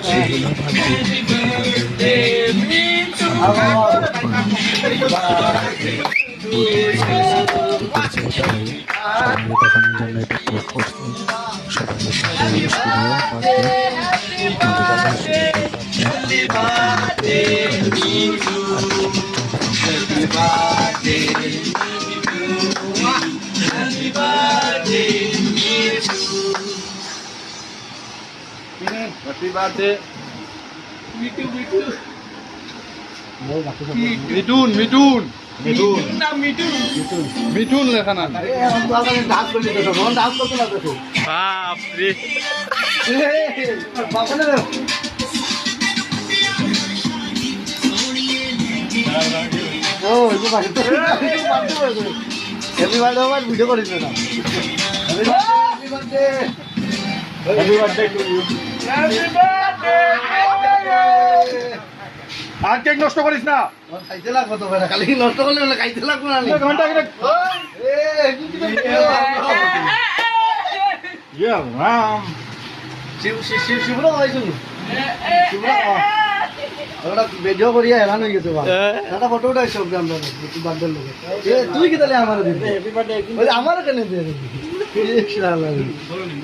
সেগুলো দেখানোর জন্য এটা পোস্ট করছি। সবাই Happy birthday. মিঠুন মিঠুন মিঠুন মিঠুন লেখা না বাপরে হ্যাপি বার্থডে আমার ভিডিও করিস না happy birthday happy birthday to you আর কেক নষ্ট করিস না খাইতে লাগবো তো বেটা খালি নষ্ট করলে না খাইতে লাগবো না ঘন্টা শিবরা খাইছুন শিবরা ওটা ভিডিও করিয়া হেরান হয়ে গেছে বাবা একটা ফটো উঠাইছ আমরা বার্থডে লোকে তুই কি তাহলে আমার দিবি হ্যাপি বার্থডে আমার কেন দিয়ে দিবি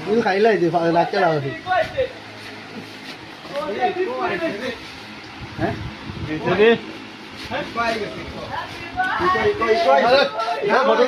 তুই খাইলাই দে রাখতে লাগা হ্যাঁ ফটো